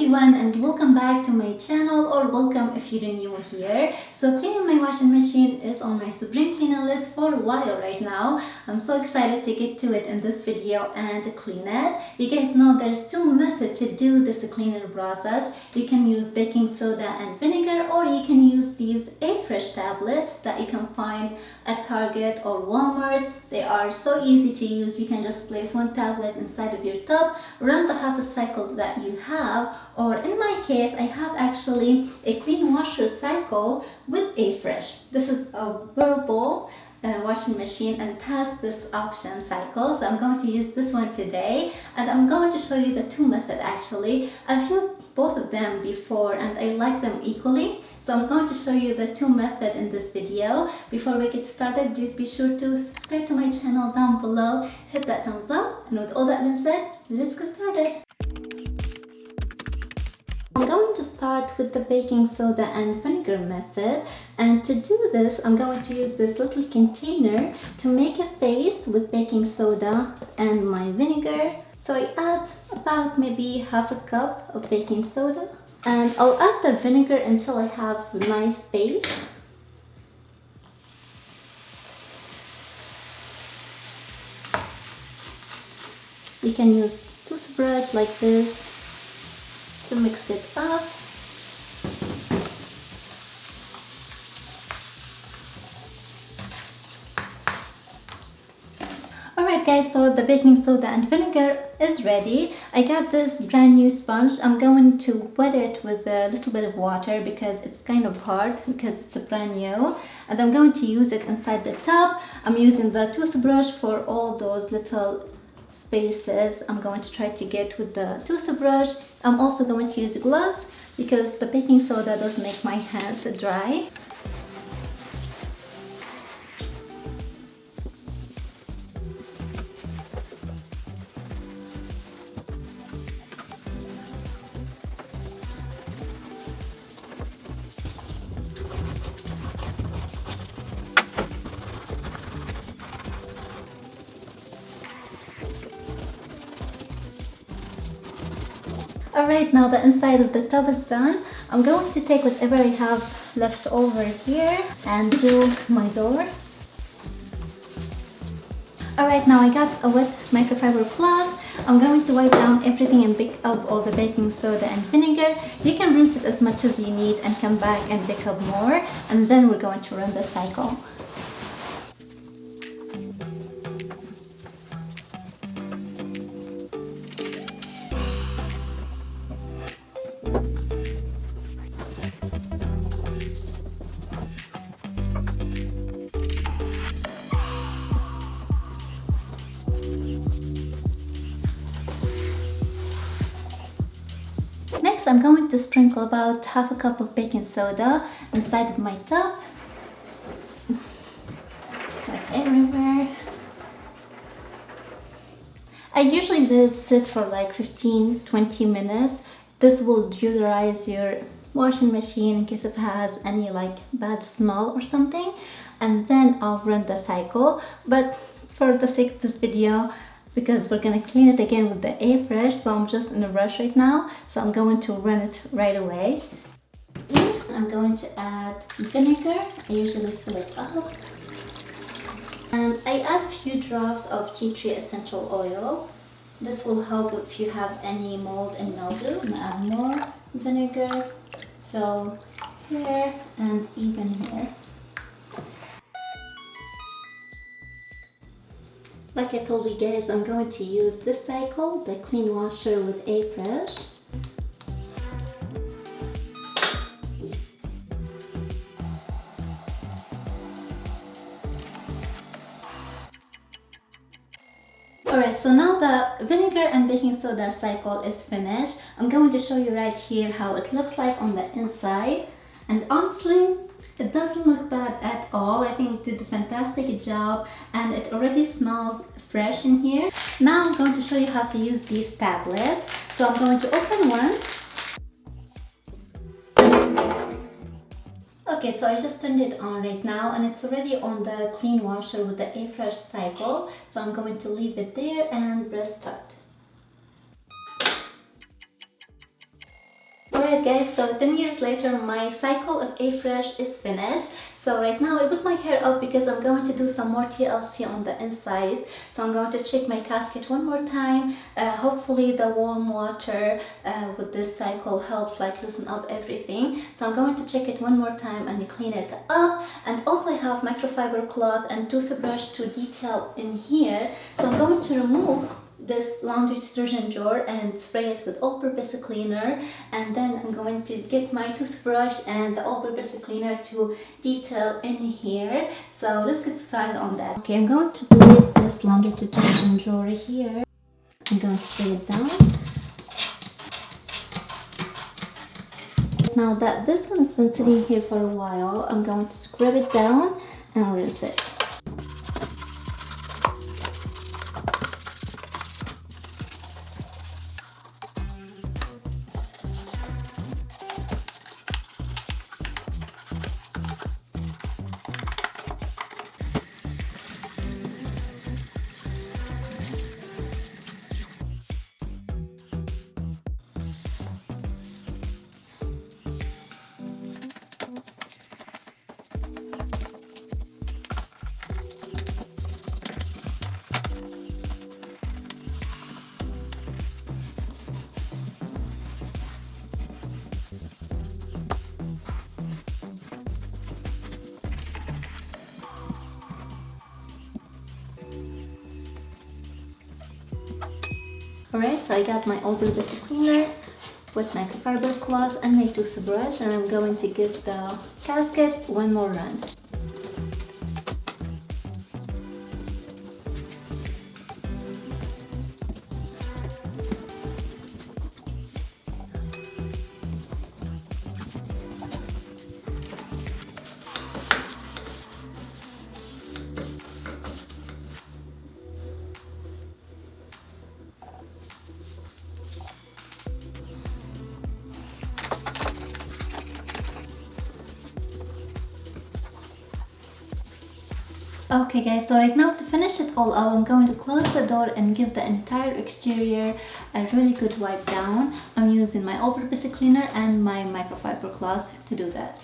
everyone and welcome back to my channel, or welcome if you're new here. So cleaning my washing machine is on my spring cleaning list for a while right now. I'm so excited to get to it in this video and to clean it. You guys know there's two methods to do this cleaning process. You can use baking soda and vinegar, or you can use these Affresh tablets that you can find at Target or Walmart. They are so easy to use. You can just place one tablet inside of your tub, run the hottest cycle that you have, or in my case I have actually a clean washer cycle with Affresh. This is a wearable washing machine and it has this option cycle, so I'm going to use this one today, and I'm going to show you the two methods. Actually, I've used both of them before and I like them equally, so I'm going to show you the two methods in this video. Before we get started, please be sure to subscribe to my channel down below, hit that thumbs up, and with all that being said, let's get started. I'm going to start with the baking soda and vinegar method, and to do this I'm going to use this little container to make a paste with baking soda and my vinegar. So I add about maybe half a cup of baking soda, and I'll add the vinegar until I have a nice paste. You can use toothbrush like this to mix it up. Alright guys, so the baking soda and vinegar is ready. I got this brand new sponge. I'm going to wet it with a little bit of water because it's kind of hard because it's brand new, and I'm going to use it inside the tub. I'm using the toothbrush for all those little spaces I'm going to try to get with the toothbrush. I'm also going to use gloves because the baking soda does make my hands dry. Alright, now the inside of the tub is done. I'm going to take whatever I have left over here and do my door. Alright, now I got a wet microfiber cloth. I'm going to wipe down everything and pick up all the baking soda and vinegar. You can rinse it as much as you need and come back and pick up more, and then we're going to run the cycle. Next, I'm going to sprinkle about half a cup of baking soda inside of my tub. It's like everywhere. I usually let it sit for like 15-20 minutes. This will deodorize your washing machine in case it has any like bad smell or something, and then I'll run the cycle. But for the sake of this video, because we're gonna clean it again with the Afresh, so I'm just in a rush right now, so I'm going to run it right away. Next, I'm going to add vinegar. I usually fill it up, and I add a few drops of tea tree essential oil. This will help if you have any mold and mildew. I'm gonna add more vinegar, fill here and even here. Like I told you guys, I'm going to use this cycle, the clean washer with Affresh. Alright, so now the vinegar and baking soda cycle is finished. I'm going to show you right here how it looks like on the inside, and honestly, it doesn't look bad at all. I think it did a fantastic job, and it already smells fresh in here. Now I'm going to show you how to use these tablets. So I'm going to open one. Okay, so I just turned it on right now, and it's already on the clean washer with the Affresh cycle. So I'm going to leave it there and press start. Alright guys, so 10 years later my cycle of Afresh is finished. So right now I put my hair up because I'm going to do some more TLC on the inside. So I'm going to check my casket one more time. Hopefully the warm water with this cycle helped like loosen up everything. So I'm going to check it one more time and clean it up. And also I have microfiber cloth and toothbrush to detail in here. So I'm going to remove this laundry detergent jar and spray it with all-purpose cleaner, and then I'm going to get my toothbrush and the all-purpose cleaner to detail in here. So let's get started on that. Okay, I'm going to place this laundry detergent jar here. I'm going to spray it down. Now that this one has been sitting here for a while, I'm going to scrub it down and rinse it. Alright, so I got my all-purpose cleaner with my fiber cloth and my toothbrush, and I'm going to give the casket one more run. Okay guys, so right now to finish it all up, I'm going to close the door and give the entire exterior a really good wipe down. I'm using my all-purpose cleaner and my microfiber cloth to do that.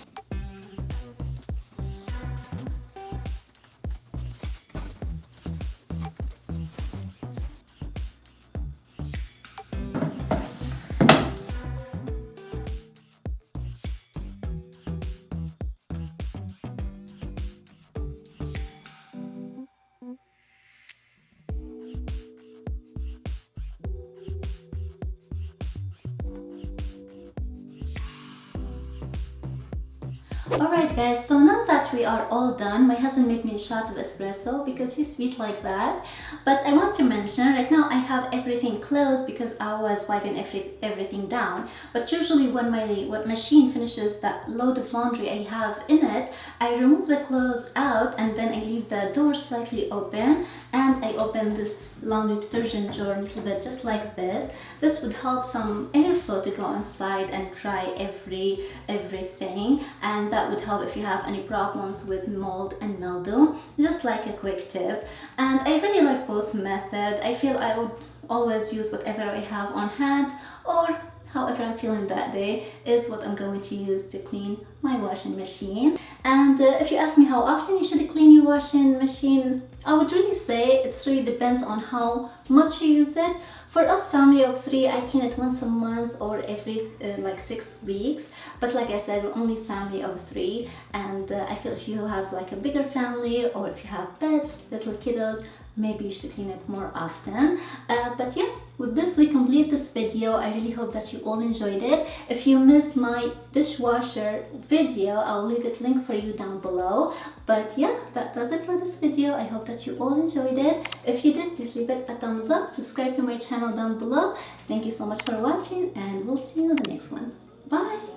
Alright guys, so now that we are all done, my husband made me a shot of espresso because he's sweet like that. But I want to mention, right now I have everything closed because I was wiping everything down. But usually when my machine finishes that load of laundry I have in it, I remove the clothes out and then I leave the door slightly open and I open this laundry detergent jar a little bit just like this. This would help some airflow to go inside and dry everything, and that would help if you have any problems with mold and mildew. Just like a quick tip. And I really like both methods. I feel I would always use whatever I have on hand, or however I'm feeling that day is what I'm going to use to clean my washing machine. And if you ask me how often you should clean your washing machine, I would really say it really depends on how much you use it. For us family of 3, I clean it once a month or every like 6 weeks. But like I said, we're only family of 3, and I feel if you have like a bigger family or if you have pets, little kiddos, maybe you should clean it more often. But yeah, with this we complete this video. I really hope that you all enjoyed it. If you missed my dishwasher video, I'll leave it link for you down below. But yeah, that does it for this video. I hope that you all enjoyed it. If you did, please leave it a thumbs up, subscribe to my channel down below. Thank you so much for watching, and we'll see you in the next one. Bye!